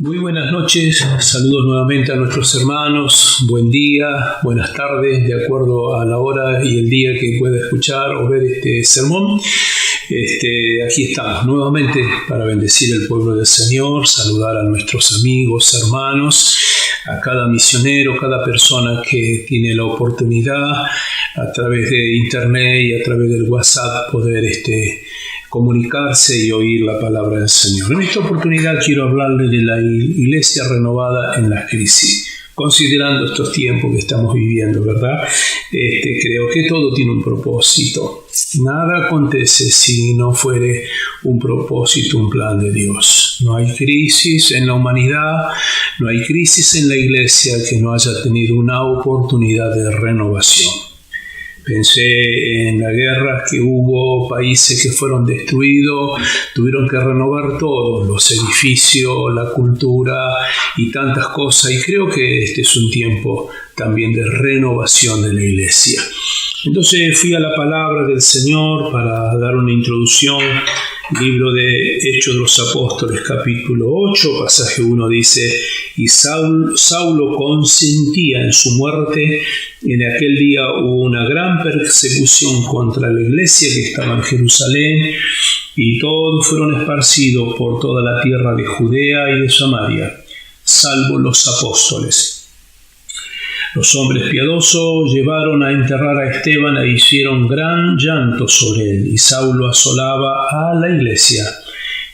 Muy buenas noches, saludos nuevamente a nuestros hermanos, buen día, buenas tardes, de acuerdo a la hora y el día que pueda escuchar o ver este sermón. Aquí estamos nuevamente para bendecir el pueblo del Señor, saludar a nuestros amigos, hermanos, a cada misionero, cada persona que tiene la oportunidad a través de internet y a través del WhatsApp poder comunicarse y oír la palabra del Señor. En esta oportunidad quiero hablarle de la iglesia renovada en la crisis. Considerando estos tiempos que estamos viviendo, ¿verdad? Creo que todo tiene un propósito. Nada acontece si no fuere un propósito, un plan de Dios. No hay crisis en la humanidad, no hay crisis en la iglesia que no haya tenido una oportunidad de renovación. Pensé en la guerra que hubo, países que fueron destruidos, tuvieron que renovar todo, los edificios, la cultura y tantas cosas. Y creo que este es un tiempo también de renovación de la iglesia. Entonces fui a la palabra del Señor para dar una introducción. Libro de Hechos de los Apóstoles, capítulo 8, pasaje 1 dice: y Saulo consentía en su muerte. En aquel día hubo una gran persecución contra la iglesia que estaba en Jerusalén, y todos fueron esparcidos por toda la tierra de Judea y de Samaria, salvo los apóstoles. Los hombres piadosos llevaron a enterrar a Esteban e hicieron gran llanto sobre él, y Saulo asolaba a la iglesia.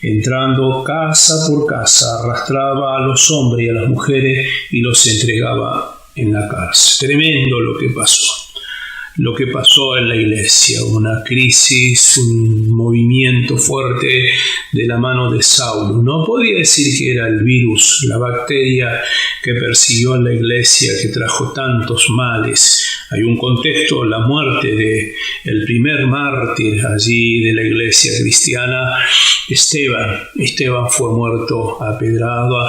Entrando casa por casa, arrastraba a los hombres y a las mujeres y los entregaba en la cárcel. Tremendo lo que pasó en la iglesia, una crisis, un movimiento fuerte de la mano de Saulo. No podía decir que era el virus, la bacteria que persiguió a la iglesia, que trajo tantos males. Hay un contexto, la muerte de el primer mártir allí de la iglesia cristiana, Esteban. Esteban fue muerto apedrado.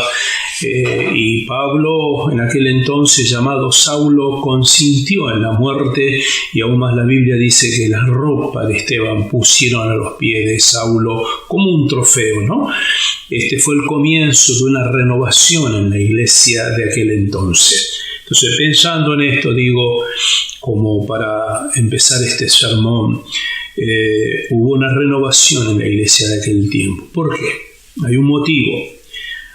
Y Pablo, en aquel entonces llamado Saulo, consintió en la muerte, y aún más la Biblia dice que la ropa de Esteban pusieron a los pies de Saulo como un trofeo, ¿no? Este fue el comienzo de una renovación en la iglesia de aquel entonces. Entonces, pensando en esto, digo, como para empezar este sermón, hubo una renovación en la iglesia de aquel tiempo. ¿Por qué? Hay un motivo.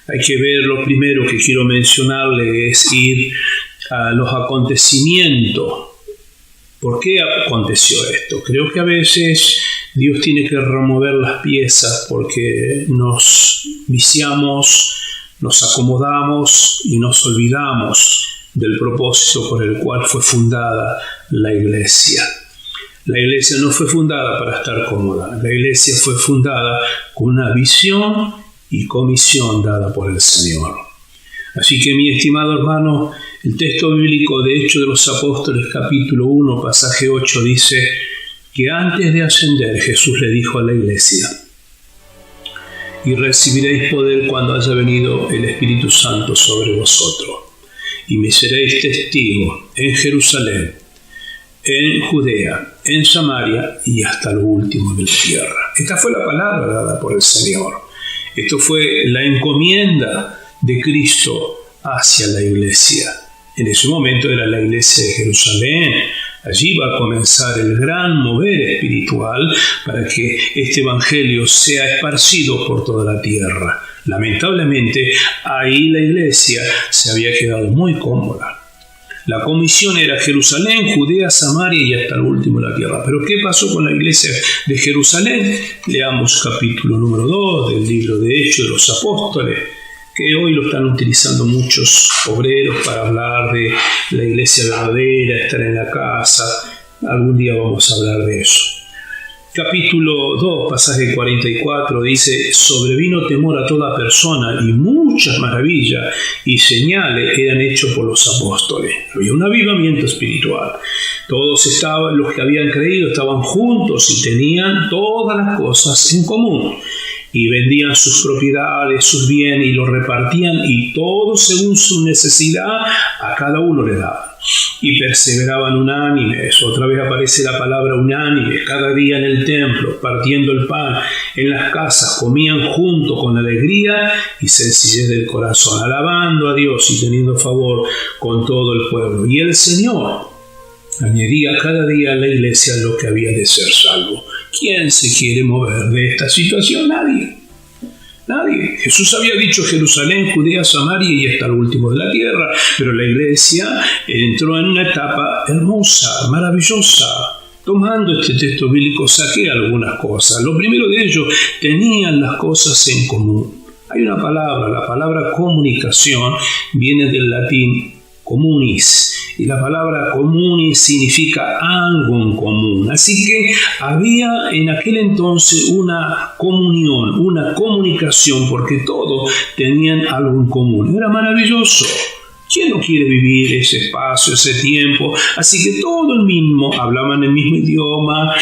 Hay que ver, lo primero que quiero mencionarle es ir a los acontecimientos. ¿Por qué aconteció esto? Creo que a veces Dios tiene que remover las piezas porque nos viciamos, nos acomodamos y nos olvidamos del propósito por el cual fue fundada la iglesia. La iglesia no fue fundada para estar cómoda. La iglesia fue fundada con una visión y comisión dada por el Señor. Así que, mi estimado hermano, el texto bíblico de Hechos de los Apóstoles, capítulo 1, pasaje 8, dice que antes de ascender Jesús le dijo a la iglesia: y recibiréis poder cuando haya venido el Espíritu Santo sobre vosotros, y me seréis testigos en Jerusalén, en Judea, en Samaria y hasta lo último de la tierra. Esta fue la palabra dada por el Señor. Esto fue la encomienda de Cristo hacia la iglesia. En ese momento era la iglesia de Jerusalén. Allí va a comenzar el gran mover espiritual para que este evangelio sea esparcido por toda la tierra. Lamentablemente, ahí la iglesia se había quedado muy cómoda. La comisión era Jerusalén, Judea, Samaria y hasta el último de la tierra. Pero ¿qué pasó con la iglesia de Jerusalén? Leamos capítulo número 2 del libro de Hechos de los Apóstoles, que hoy lo están utilizando muchos obreros para hablar de la iglesia verdadera, estar en la casa. Algún día vamos a hablar de eso. Capítulo 2, pasaje 44, dice: sobrevino temor a toda persona, y muchas maravillas y señales eran hechos por los apóstoles. Había un avivamiento espiritual. Todos los que habían creído estaban juntos y tenían todas las cosas en común. Y vendían sus propiedades, sus bienes, y los repartían, y todo según su necesidad a cada uno le daban. y perseveraban unánimes. Otra vez aparece la palabra unánimes, cada día en el templo, partiendo el pan en las casas, comían juntos con alegría y sencillez del corazón, alabando a Dios y teniendo favor con todo el pueblo. Y el Señor añadía cada día a la iglesia lo que había de ser salvo. ¿Quién se quiere mover de esta situación? Nadie. Jesús había dicho Jerusalén, Judea, Samaria y hasta el último de la tierra, pero la iglesia entró en una etapa hermosa, maravillosa. Tomando este texto bíblico saqué algunas cosas. Lo primero de ellos, tenían las cosas en común. Hay una palabra, la palabra comunicación viene del latín communis, y la palabra communis significa algo en común. Así que había en aquel entonces una comunión, una comunicación, porque todos tenían algo en común. Era maravilloso. ¿Quién no quiere vivir ese espacio, ese tiempo? Así que todo el mismo, hablaban el mismo idioma,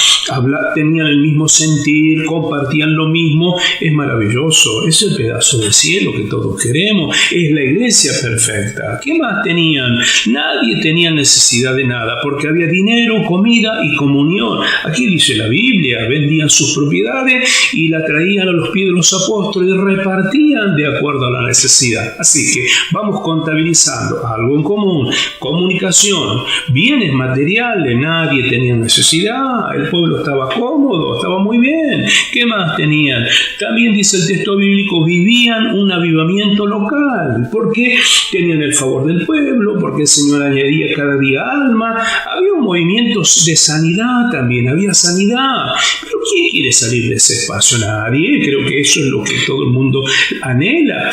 tenían el mismo sentir, compartían lo mismo. Es maravilloso, es el pedazo del cielo que todos queremos, es la iglesia perfecta. ¿Qué más tenían? Nadie tenía necesidad de nada, porque había dinero, comida y comunión. Aquí dice la Biblia, vendían sus propiedades y la traían a los pies de los apóstoles y repartían de acuerdo a la necesidad. Así que vamos contabilizando. Algo en común, comunicación, bienes materiales, nadie tenía necesidad, el pueblo estaba cómodo, estaba muy bien. ¿Qué más tenían? También dice el texto bíblico, vivían un avivamiento local, porque tenían el favor del pueblo, porque el Señor añadía cada día alma, había un movimiento de sanidad también, había sanidad. Pero ¿quién quiere salir de ese espacio? Nadie. Creo que eso es lo que todo el mundo anhela.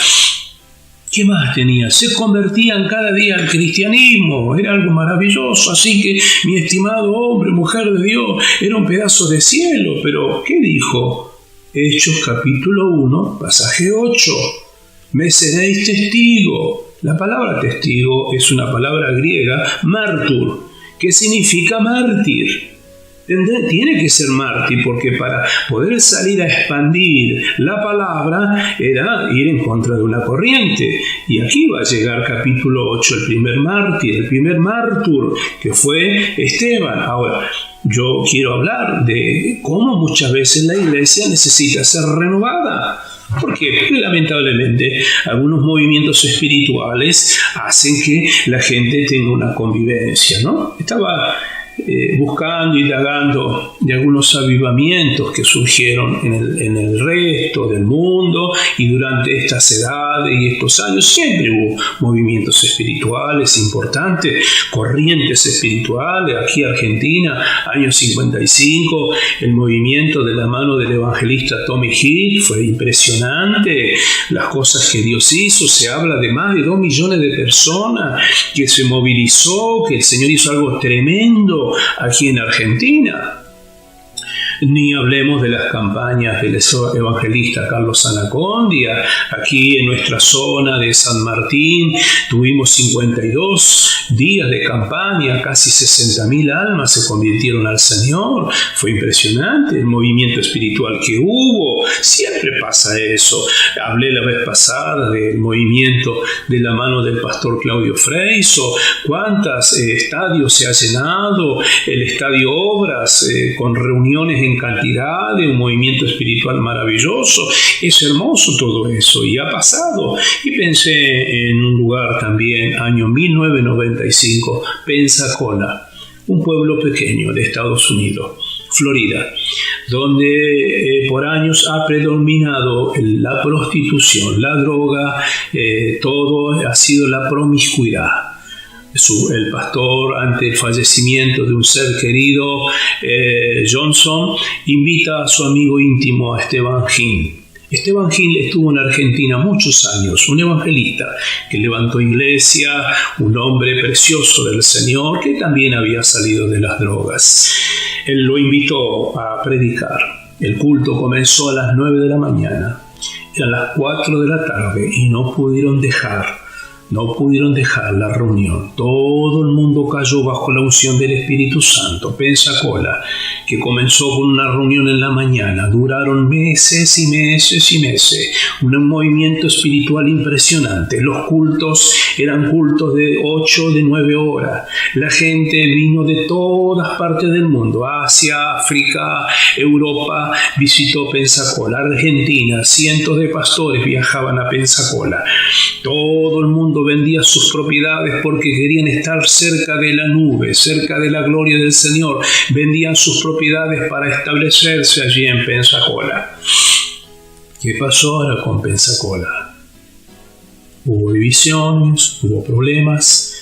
¿Qué más tenía? Se convertían cada día al cristianismo, era algo maravilloso. Así que, mi estimado hombre, mujer de Dios, era un pedazo de cielo. Pero, ¿qué dijo? Hechos capítulo 1, pasaje 8. Me seréis testigo. La palabra testigo es una palabra griega, martur, que significa mártir. Tiene que ser mártir, porque para poder salir a expandir la palabra era ir en contra de una corriente. Y aquí va a llegar capítulo 8, el primer mártir, el primer mártur, que fue Esteban. Ahora, yo quiero hablar de cómo muchas veces la iglesia necesita ser renovada. ¿Por qué? Porque lamentablemente algunos movimientos espirituales hacen que la gente tenga una convivencia, ¿no? Estaba buscando y indagando de algunos avivamientos que surgieron en el resto del mundo, y durante estas edades y estos años siempre hubo movimientos espirituales importantes, corrientes espirituales. Aquí en Argentina, año 55, el movimiento de la mano del evangelista Tommy Hill fue impresionante. Las cosas que Dios hizo, se habla de más de 2 millones de personas que se movilizó, que el Señor hizo algo tremendo aquí en Argentina. Ni hablemos de las campañas del evangelista Carlos Anacondia. Aquí en nuestra zona de San Martín tuvimos 52 días de campaña, casi 60.000 almas se convirtieron al Señor. Fue impresionante el movimiento espiritual que hubo. Siempre pasa eso. Hablé la vez pasada del movimiento de la mano del pastor Claudio Freiso. ¿Cuántos estadios se ha llenado? El Estadio Obras, con reuniones en cantidad, de un movimiento espiritual maravilloso. Es hermoso todo eso, y ha pasado. Y pensé en un lugar también, año 1995, Pensacola, un pueblo pequeño de Estados Unidos, Florida, donde por años ha predominado la prostitución, la droga, todo ha sido la promiscuidad. El pastor, ante el fallecimiento de un ser querido, Johnson, invita a su amigo íntimo, a Esteban Hill. Esteban Hill estuvo en Argentina muchos años, un evangelista que levantó iglesia, un hombre precioso del Señor que también había salido de las drogas. Él lo invitó a predicar. El culto comenzó a las 9 de la mañana, eran las 4 de la tarde y no pudieron dejar No pudieron dejar la reunión. Todo el mundo cayó bajo la unción del Espíritu Santo. Pensacola, que comenzó con una reunión en la mañana, duraron meses y meses y meses. Un movimiento espiritual impresionante. Los cultos eran cultos de 8, de 9 horas. La gente vino de todas partes del mundo. Asia, África, Europa, visitó Pensacola. Argentina, cientos de pastores viajaban a Pensacola. Todo el mundo vendía sus propiedades porque querían estar cerca de la nube, cerca de la gloria del Señor. Vendían sus propiedades para establecerse allí en Pensacola. ¿Qué pasó ahora con Pensacola? Hubo divisiones, hubo problemas,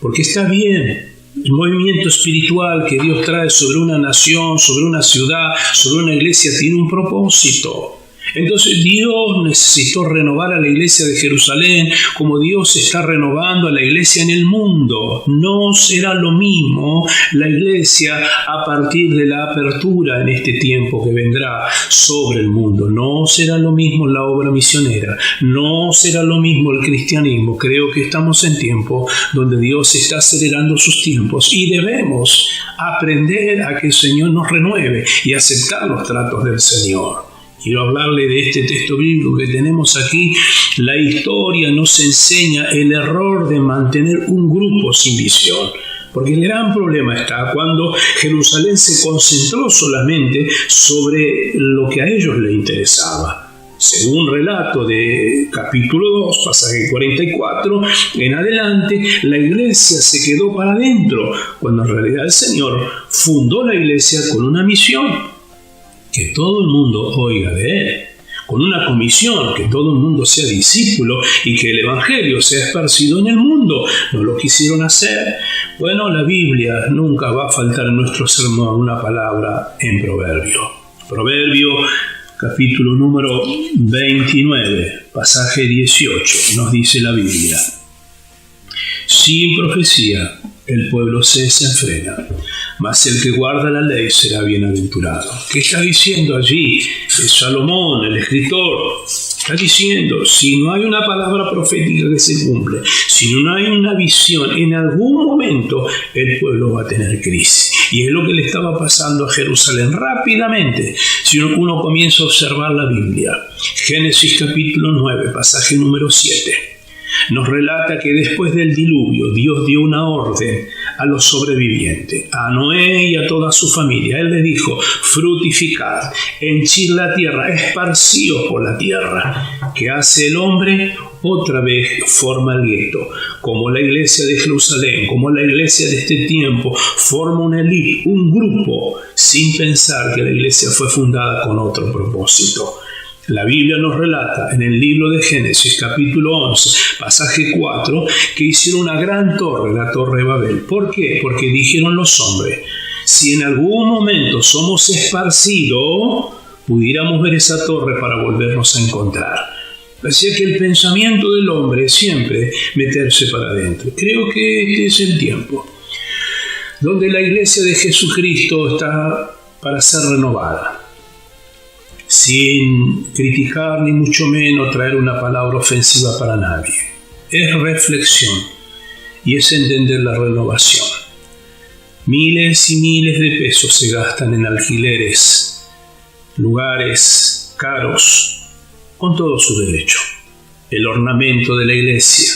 porque está bien. El movimiento espiritual que Dios trae sobre una nación, sobre una ciudad, sobre una iglesia, tiene un propósito. Entonces Dios necesitó renovar a la iglesia de Jerusalén como Dios está renovando a la iglesia en el mundo. No será lo mismo la iglesia a partir de la apertura en este tiempo que vendrá sobre el mundo. No será lo mismo la obra misionera. No será lo mismo el cristianismo. Creo que estamos en tiempo donde Dios está acelerando sus tiempos y debemos aprender a que el Señor nos renueve y aceptar los tratos del Señor. Quiero hablarle de este texto bíblico que tenemos aquí. La historia nos enseña el error de mantener un grupo sin visión. Porque el gran problema está cuando Jerusalén se concentró solamente sobre lo que a ellos les interesaba. Según relato de capítulo 2, pasaje 44, en adelante, la iglesia se quedó para adentro, cuando en realidad el Señor fundó la iglesia con una misión. Que todo el mundo oiga de Él, con una comisión, que todo el mundo sea discípulo y que el Evangelio sea esparcido en el mundo. No lo quisieron hacer. Bueno, la Biblia nunca va a faltar en nuestro sermón una palabra en Proverbio. Proverbio, capítulo número 29, pasaje 18, nos dice la Biblia: sin profecía el pueblo se desenfrena, mas el que guarda la ley será bienaventurado. ¿Qué está diciendo allí? Es Salomón, el escritor. Está diciendo, si no hay una palabra profética que se cumple, si no hay una visión, en algún momento el pueblo va a tener crisis. Y es lo que le estaba pasando a Jerusalén rápidamente. Si uno comienza a observar la Biblia, Génesis capítulo 9, pasaje número 7. Nos relata que después del diluvio Dios dio una orden a los sobrevivientes, a Noé y a toda su familia. Él les dijo: fructificad, henchid la tierra, esparcíos por la tierra. ¿Qué hace el hombre? Otra vez forma el gueto, como la iglesia de Jerusalén, como la iglesia de este tiempo, forma una élite, un grupo, sin pensar que la iglesia fue fundada con otro propósito. La Biblia nos relata en el libro de Génesis, capítulo 11, pasaje 4, que hicieron una gran torre, la torre de Babel. ¿Por qué? Porque dijeron los hombres: si en algún momento somos esparcidos, pudiéramos ver esa torre para volvernos a encontrar. Así que el pensamiento del hombre es siempre meterse para adentro. Creo que este es el tiempo donde la iglesia de Jesucristo está para ser renovada, sin criticar ni mucho menos traer una palabra ofensiva para nadie. Es reflexión y es entender la renovación. Miles y miles de pesos se gastan en alquileres, lugares caros, con todo su derecho. El ornamento de la iglesia,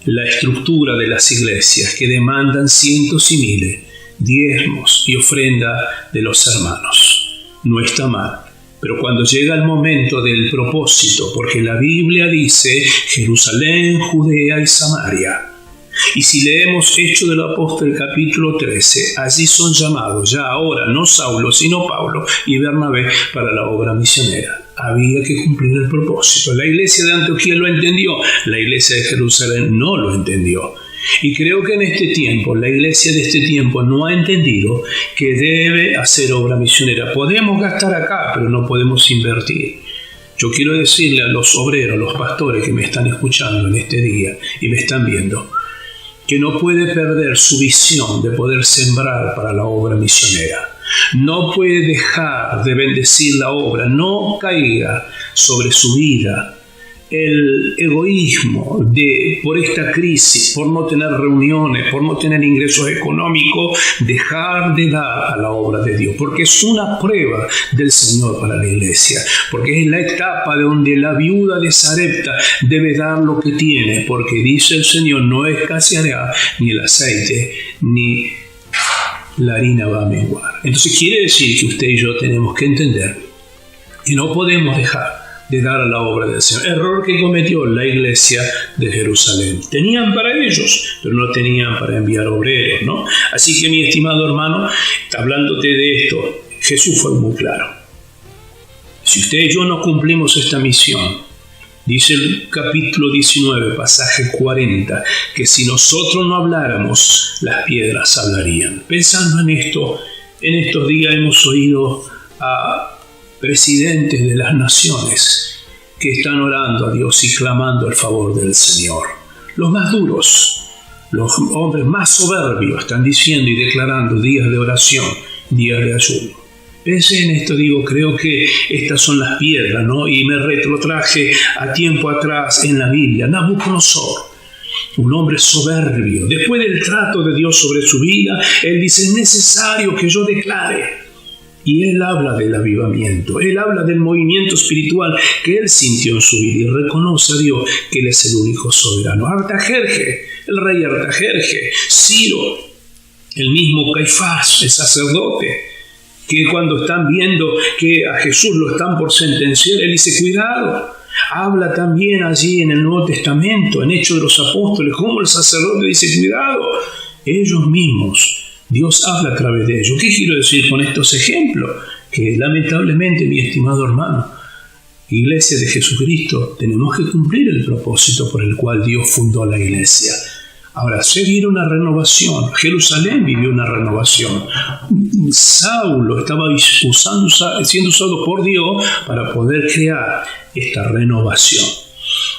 la estructura de las iglesias que demandan cientos y miles, diezmos y ofrenda de los hermanos. No está mal. Pero cuando llega el momento del propósito, porque la Biblia dice Jerusalén, Judea y Samaria, y si leemos Hechos del Apóstol capítulo 13, allí son llamados ya ahora no Saulo sino Pablo y Bernabé para la obra misionera. Había que cumplir el propósito. La iglesia de Antioquía lo entendió, la iglesia de Jerusalén no lo entendió. Y creo que en este tiempo, la iglesia de este tiempo no ha entendido que debe hacer obra misionera. Podemos gastar acá, pero no podemos invertir. Yo quiero decirle a los obreros, los pastores que me están escuchando en este día y me están viendo, que no puede perder su visión de poder sembrar para la obra misionera. No puede dejar de bendecir la obra. No caiga sobre su vida el egoísmo por esta crisis, por no tener reuniones, por no tener ingresos económicos, dejar de dar a la obra de Dios, porque es una prueba del Señor para la iglesia, porque es la etapa de donde la viuda de Sarepta debe dar lo que tiene, porque dice el Señor, no escaseará ni el aceite, ni la harina va a menguar. Entonces quiere decir que usted y yo tenemos que entender que no podemos dejar de dar a la obra del Señor. Error que cometió la iglesia de Jerusalén. Tenían para ellos, pero no tenían para enviar obreros, ¿no? Así que, mi estimado hermano, hablándote de esto, Jesús fue muy claro. Si usted y yo no cumplimos esta misión, dice el capítulo 19, pasaje 40, que si nosotros no habláramos, las piedras hablarían. Pensando en esto, en estos días hemos oído a presidentes de las naciones que están orando a Dios y clamando el favor del Señor. Los más duros, los hombres más soberbios están diciendo y declarando días de oración, días de ayuno. Pensé en esto, creo que estas son las piedras, ¿no? Y me retrotraje a tiempo atrás en la Biblia. Nabucodonosor, un hombre soberbio, después del trato de Dios sobre su vida, él dice, es necesario que yo declare. Y él habla del avivamiento, él habla del movimiento espiritual que él sintió en su vida y reconoce a Dios que él es el único soberano. Artajerje, el rey Artajerje, Ciro, el mismo Caifás, el sacerdote, que cuando están viendo que a Jesús lo están por sentenciar, él dice, cuidado. Habla también allí en el Nuevo Testamento, en Hechos de los Apóstoles, como el sacerdote dice, cuidado, ellos mismos. Dios habla a través de ellos. ¿Qué quiero decir con estos ejemplos? Que lamentablemente, mi estimado hermano, Iglesia de Jesucristo, tenemos que cumplir el propósito por el cual Dios fundó la iglesia. Ahora, se viene una renovación. Jerusalén vivió una renovación. Saulo estaba siendo usado por Dios para poder crear esta renovación.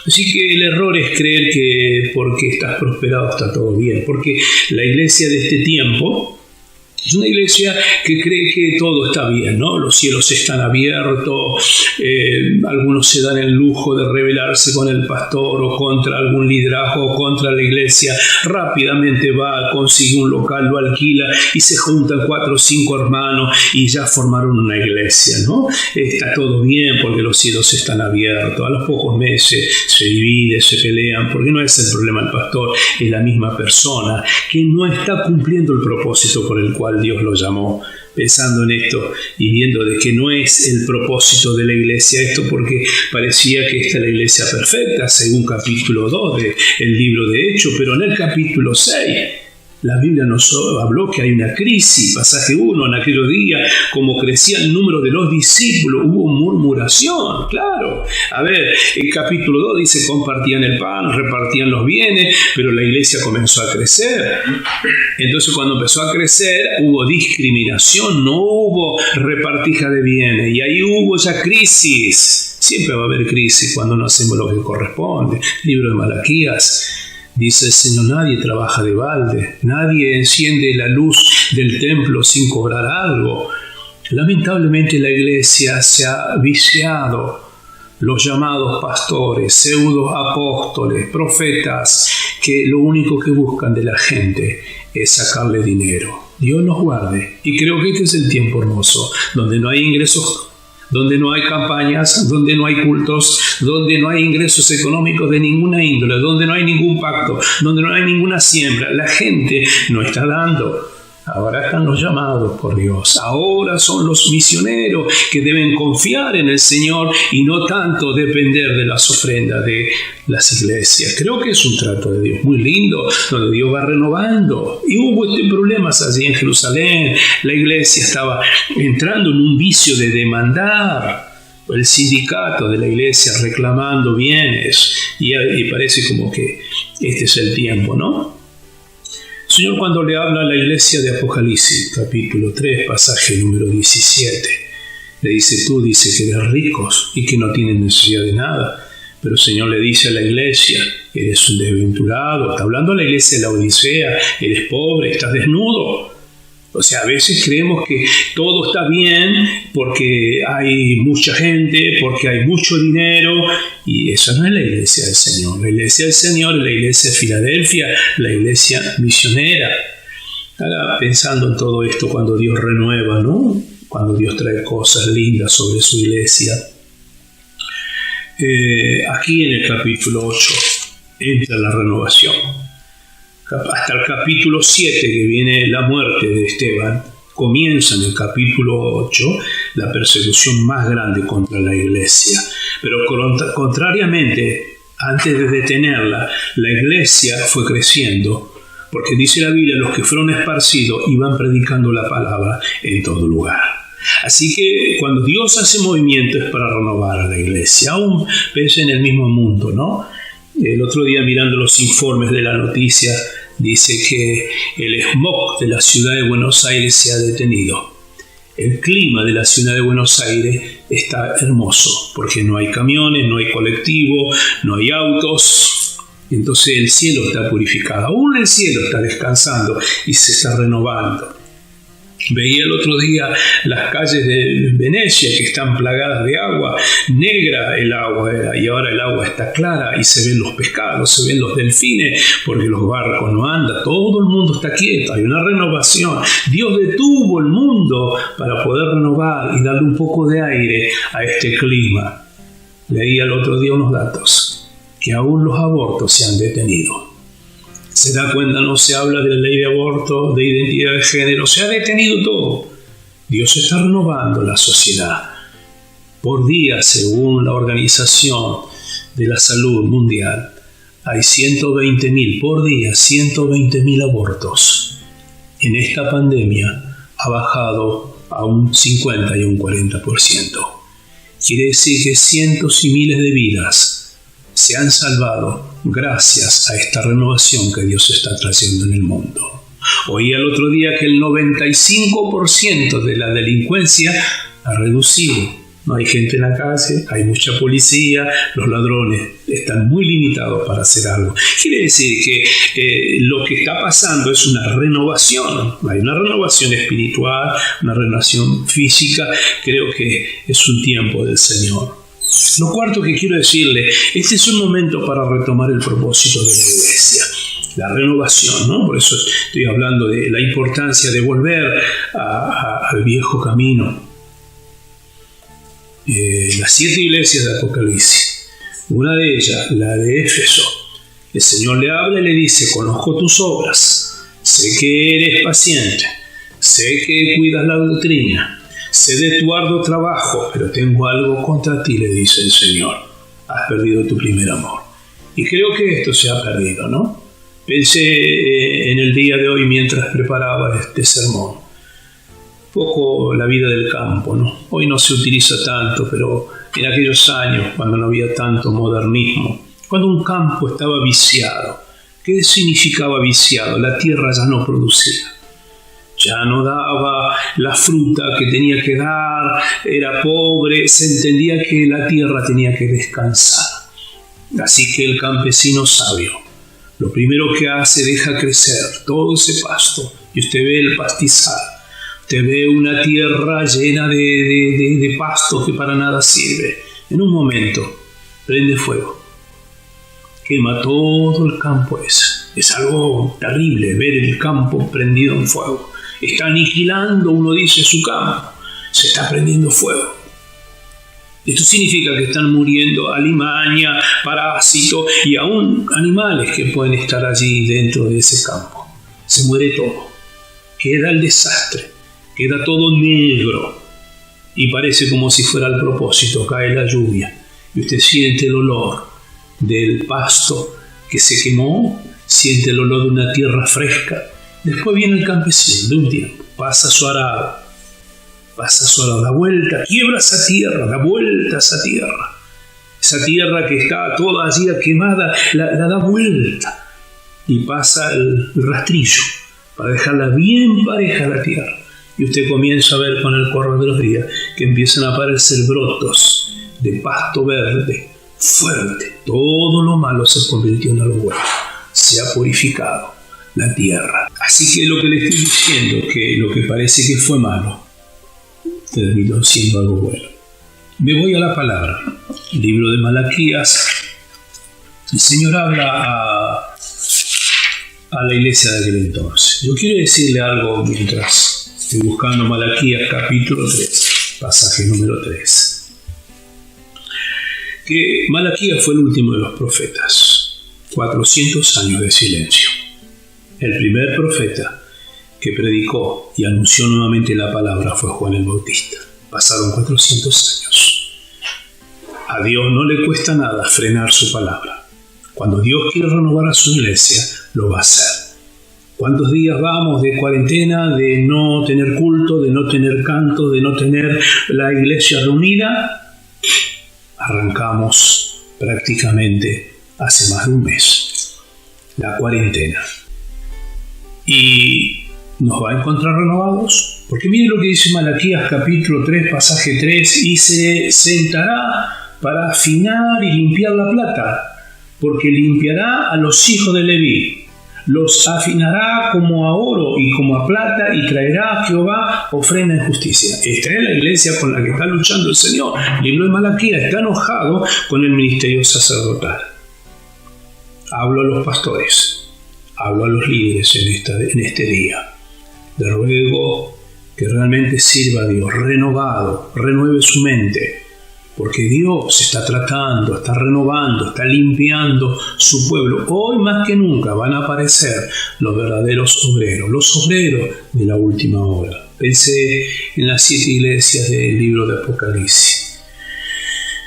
Así que el error es creer que porque estás prosperado está todo bien, porque la iglesia de este tiempo es una iglesia que cree que todo está bien, ¿no? Los cielos están abiertos, algunos se dan el lujo de rebelarse con el pastor o contra algún liderazgo o contra la iglesia, rápidamente va, consigue un local, lo alquila y se juntan 4 o 5 hermanos y ya formaron una iglesia, ¿no? Está todo bien porque los cielos están abiertos, a los pocos meses se divide, se pelean, porque no es el problema el pastor, es la misma persona que no está cumpliendo el propósito por el cual Dios lo llamó. Pensando en esto y viendo de que no es el propósito de la iglesia esto, porque parecía que esta es la iglesia perfecta, según capítulo 2 del libro de Hechos, pero en el capítulo 6 la Biblia nos habló que hay una crisis. Pasaje 1, en aquellos días, como crecía el número de los discípulos, hubo murmuración, claro. A ver, el capítulo 2 dice, compartían el pan, repartían los bienes, pero la iglesia comenzó a crecer. Entonces, cuando empezó a crecer, hubo discriminación, no hubo repartija de bienes, y ahí hubo ya crisis. Siempre va a haber crisis cuando no hacemos lo que corresponde. Libro de Malaquías. Dice el Señor, nadie trabaja de balde, nadie enciende la luz del templo sin cobrar algo. Lamentablemente la iglesia se ha viciado. Los llamados pastores, pseudo apóstoles, profetas, que lo único que buscan de la gente es sacarle dinero. Dios nos guarde. Y creo que este es el tiempo hermoso, donde no hay ingresos, donde no hay campañas, donde no hay cultos, donde no hay ingresos económicos de ninguna índole, donde no hay ningún pacto, donde no hay ninguna siembra. La gente no está dando. Ahora están los llamados por Dios. Ahora son los misioneros que deben confiar en el Señor y no tanto depender de las ofrendas de las iglesias. Creo que es un trato de Dios muy lindo, donde Dios va renovando. Y hubo problemas allí en Jerusalén. La iglesia estaba entrando en un vicio de demandar. El sindicato de la iglesia reclamando bienes. Y parece como que este es el tiempo, ¿no? El Señor, cuando le habla a la iglesia de Apocalipsis, capítulo 3, pasaje número 17, le dice, tú dices que eres ricos y que no tienes necesidad de nada. Pero el Señor le dice a la iglesia, eres un desventurado. Está hablando a la iglesia de la Odisea, eres pobre, estás desnudo. O sea, a veces creemos que todo está bien porque hay mucha gente, porque hay mucho dinero, y eso no es la iglesia del Señor. La iglesia del Señor es la iglesia de Filadelfia, la iglesia misionera. Ahora, pensando en todo esto, cuando Dios renueva, ¿no? Cuando Dios trae cosas lindas sobre su iglesia. Aquí en el capítulo 8 entra la renovación. Hasta el capítulo 7, que viene la muerte de Esteban, comienza en el capítulo 8 la persecución más grande contra la iglesia. Pero contrariamente, antes de detenerla, la iglesia fue creciendo, porque dice la Biblia, los que fueron esparcidos iban predicando la palabra en todo lugar. Así que cuando Dios hace movimiento es para renovar a la iglesia. Aún pensé en el mismo mundo, ¿no? El otro día, mirando los informes de la noticia, dice que el smog de la ciudad de Buenos Aires se ha detenido. El clima de la ciudad de Buenos Aires está hermoso, porque no hay camiones, no hay colectivos, no hay autos. Entonces el cielo está purificado. Aún el cielo está descansando y se está renovando. Veía el otro día las calles de Venecia que están plagadas de agua, negra el agua era, y ahora el agua está clara y se ven los pescados, se ven los delfines, porque los barcos no andan, todo el mundo está quieto, hay una renovación. Dios detuvo el mundo para poder renovar y darle un poco de aire a este clima. Leía el otro día unos datos, que aún los abortos se han detenido. Se da cuenta, no se habla de la ley de aborto, de identidad de género, se ha detenido todo. Dios está renovando la sociedad. Por día, según la Organización de la Salud Mundial, hay 120.000 por día, 120.000 abortos. En esta pandemia ha bajado a un 50 y un 40%. Quiere decir que cientos y miles de vidas se han salvado gracias a esta renovación que Dios está trayendo en el mundo. Oí el otro día que el 95% de la delincuencia ha reducido. No hay gente en la calle, hay mucha policía, los ladrones están muy limitados para hacer algo. Quiere decir que lo que está pasando es una renovación. Hay una renovación espiritual, una renovación física. Creo que es un tiempo del Señor. Lo cuarto que quiero decirle, este es un momento para retomar el propósito de la iglesia, la renovación, ¿no? Por eso estoy hablando de la importancia de volver al viejo camino. Las 7 iglesias de Apocalipsis, una de ellas, la de Éfeso, el Señor le habla y le dice: conozco tus obras, sé que eres paciente, sé que cuidas la doctrina, sé de tu arduo trabajo, pero tengo algo contra ti, le dice el Señor. Has perdido tu primer amor. Y creo que esto se ha perdido, ¿no? Pensé en el día de hoy mientras preparaba este sermón. Poco la vida del campo, ¿no? Hoy no se utiliza tanto, pero en aquellos años, cuando no había tanto modernismo, cuando un campo estaba viciado. ¿Qué significaba viciado? La tierra ya no producía. Ya no daba la fruta que tenía que dar, era pobre, se entendía que la tierra tenía que descansar. Así que el campesino sabio, lo primero que hace, deja crecer todo ese pasto, y usted ve el pastizal, usted ve una tierra llena de pasto que para nada sirve. En un momento prende fuego, quema todo el campo ese. Es algo terrible ver el campo prendido en fuego. Está aniquilando, uno dice, su campo. Se está prendiendo fuego. Esto significa que están muriendo alimaña, parásitos y aún animales que pueden estar allí dentro de ese campo. Se muere todo. Queda el desastre. Queda todo negro. Y parece como si fuera el propósito. Cae la lluvia. Y usted siente el olor del pasto que se quemó. Siente el olor de una tierra fresca. Después viene el campesino de un tiempo, pasa su arado, da vuelta, quiebra esa tierra, da vuelta a esa tierra que está toda allí quemada, la da vuelta y pasa el rastrillo para dejarla bien pareja la tierra. Y usted comienza a ver con el correr de los días que empiezan a aparecer brotos de pasto verde, fuerte. Todo lo malo se convirtió en algo bueno, se ha purificado. la tierra. Así que lo que le estoy diciendo, que lo que parece que fue malo, terminó siendo algo bueno. Me voy a la palabra. El libro de Malaquías. El Señor habla a la iglesia de aquel entonces. Yo quiero decirle algo mientras estoy buscando Malaquías capítulo 3, pasaje número 3. Que Malaquías fue el último de los profetas. 400 años de silencio. El primer profeta que predicó y anunció nuevamente la palabra fue Juan el Bautista. Pasaron 400 años. A Dios no le cuesta nada frenar su palabra. Cuando Dios quiere renovar a su iglesia, lo va a hacer. ¿Cuántos días vamos de cuarentena, de no tener culto, de no tener canto, de no tener la iglesia reunida? Arrancamos prácticamente hace más de un mes la cuarentena. ¿Y nos va a encontrar renovados? Porque miren lo que dice Malaquías capítulo 3, pasaje 3, y se sentará para afinar y limpiar la plata, porque limpiará a los hijos de Leví, los afinará como a oro y como a plata, y traerá a Jehová ofrenda en justicia. Esta es la iglesia con la que está luchando el Señor. El libro de Malaquías está enojado con el ministerio sacerdotal. Hablo a los pastores, hablo a los líderes en este día. Le ruego que realmente sirva a Dios, renovado, renueve su mente, porque Dios está tratando, está renovando, está limpiando su pueblo. Hoy más que nunca van a aparecer los verdaderos obreros, los obreros de la última hora. Pensé en las 7 iglesias del libro de Apocalipsis.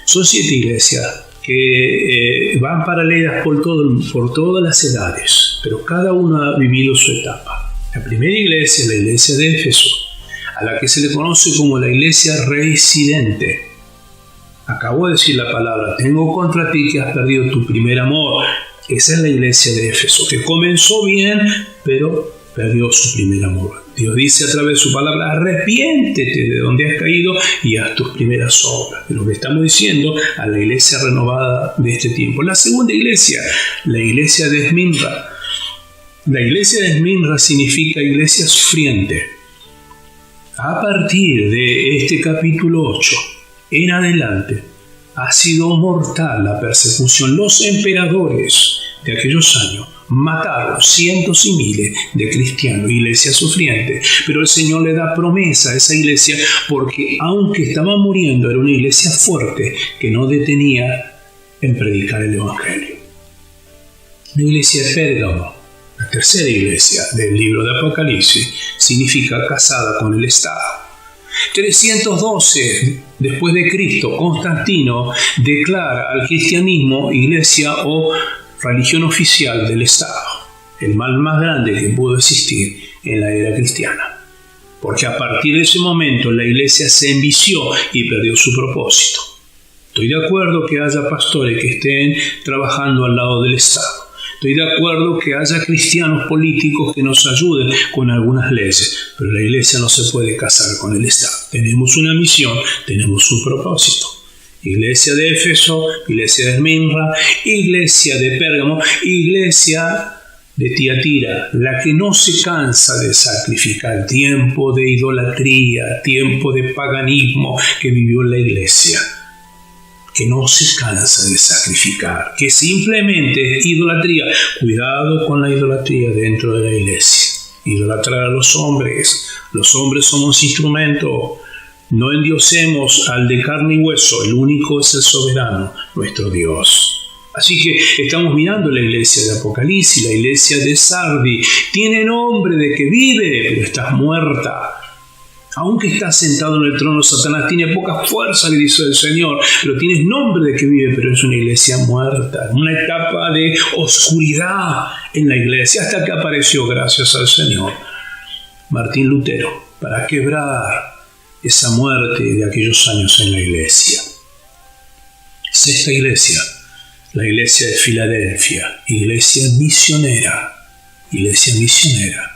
Son 7 iglesias que van paralelas por todas las edades, pero cada uno ha vivido su etapa. La primera iglesia es la iglesia de Éfeso, a la que se le conoce como la iglesia reincidente. Acabo de decir la palabra, tengo contra ti que has perdido tu primer amor. Esa es la iglesia de Éfeso, que comenzó bien, pero perdió su primer amor. Dios dice a través de su palabra, arrepiéntete de donde has caído y haz tus primeras obras. Es lo que estamos diciendo a la iglesia renovada de este tiempo. La segunda iglesia, la iglesia de Esmirna. La iglesia de Esmirna significa iglesia sufriente. A partir de este capítulo 8 en adelante, ha sido mortal la persecución. Los emperadores de aquellos años mataron cientos y miles de cristianos, iglesia sufriente. Pero el Señor le da promesa a esa iglesia, porque aunque estaba muriendo, era una iglesia fuerte que no detenía en predicar el Evangelio. La iglesia de Pérgamo, la tercera iglesia del libro de Apocalipsis, significa casada con el Estado. 312 después de Cristo, Constantino declara al cristianismo iglesia o religión oficial del Estado, el mal más grande que pudo existir en la era cristiana, porque a partir de ese momento la iglesia se envició y perdió su propósito. Estoy de acuerdo que haya pastores que estén trabajando al lado del Estado. Estoy de acuerdo que haya cristianos políticos que nos ayuden con algunas leyes, pero la iglesia no se puede casar con el Estado. Tenemos una misión, tenemos un propósito. Iglesia de Éfeso, iglesia de Esmirna, iglesia de Pérgamo, iglesia de Tiatira, la que no se cansa de sacrificar. Tiempo de idolatría, tiempo de paganismo que vivió la iglesia, que no se cansa de sacrificar, que simplemente es idolatría. Cuidado con la idolatría dentro de la iglesia. Idolatrar a los hombres somos instrumentos. No endiosemos al de carne y hueso, el único es el soberano, nuestro Dios. Así que estamos mirando la iglesia de Apocalipsis, la iglesia de Sardi. Tiene nombre de que vive, pero estás muerta. Aunque estás sentado en el trono, Satanás tiene poca fuerza, le dice el Señor, pero tienes nombre de que vive, pero es una iglesia muerta, una etapa de oscuridad en la iglesia, hasta que apareció, gracias al Señor, Martín Lutero, para quebrar esa muerte de aquellos años en la iglesia. Sexta iglesia, la iglesia de Filadelfia, iglesia misionera, iglesia misionera.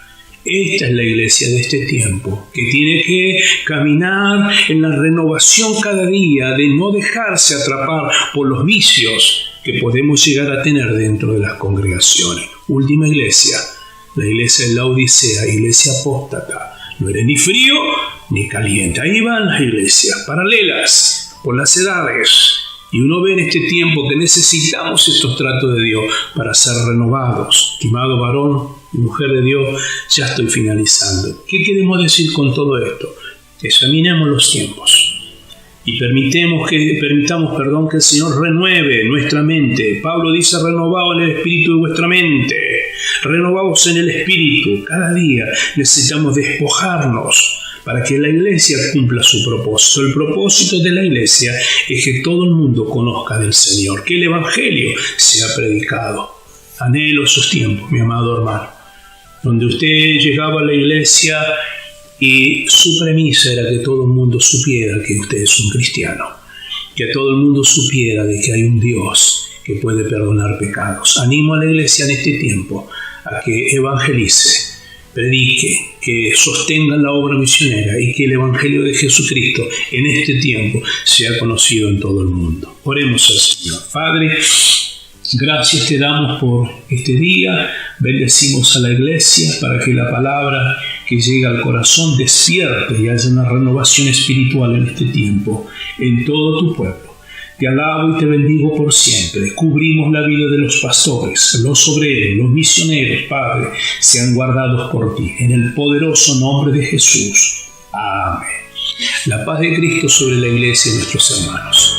Esta es la iglesia de este tiempo, que tiene que caminar en la renovación cada día, de no dejarse atrapar por los vicios que podemos llegar a tener dentro de las congregaciones. Última iglesia, La iglesia de la Odisea, iglesia apóstata, no era ni frío ni caliente. Ahí van las iglesias paralelas por las edades. Y uno ve en este tiempo que necesitamos estos tratos de Dios para ser renovados. Estimado varón y mujer de Dios, ya estoy finalizando. ¿Qué queremos decir con todo esto? Examinemos los tiempos y permitamos que el Señor renueve nuestra mente. Pablo dice: renovaos en el espíritu de vuestra mente. Renovaos en el espíritu. Cada día necesitamos despojarnos para que la iglesia cumpla su propósito. El propósito de la iglesia es que todo el mundo conozca del Señor, que el Evangelio sea predicado. Anhelo esos tiempos, mi amado hermano, donde usted llegaba a la iglesia y su premisa era que todo el mundo supiera que usted es un cristiano, que todo el mundo supiera de que hay un Dios que puede perdonar pecados. Animo a la iglesia en este tiempo a que evangelice, predique, que sostenga la obra misionera y que el Evangelio de Jesucristo en este tiempo sea conocido en todo el mundo. Oremos al Señor. Padre, gracias te damos por este día. Bendecimos a la iglesia para que la palabra que llega al corazón despierte y haya una renovación espiritual en este tiempo, en todo tu pueblo. Te alabo y te bendigo por siempre. Cubrimos la vida de los pastores, los obreros, los misioneros, Padre, sean guardados por ti. En el poderoso nombre de Jesús. Amén. La paz de Cristo sobre la iglesia y nuestros hermanos.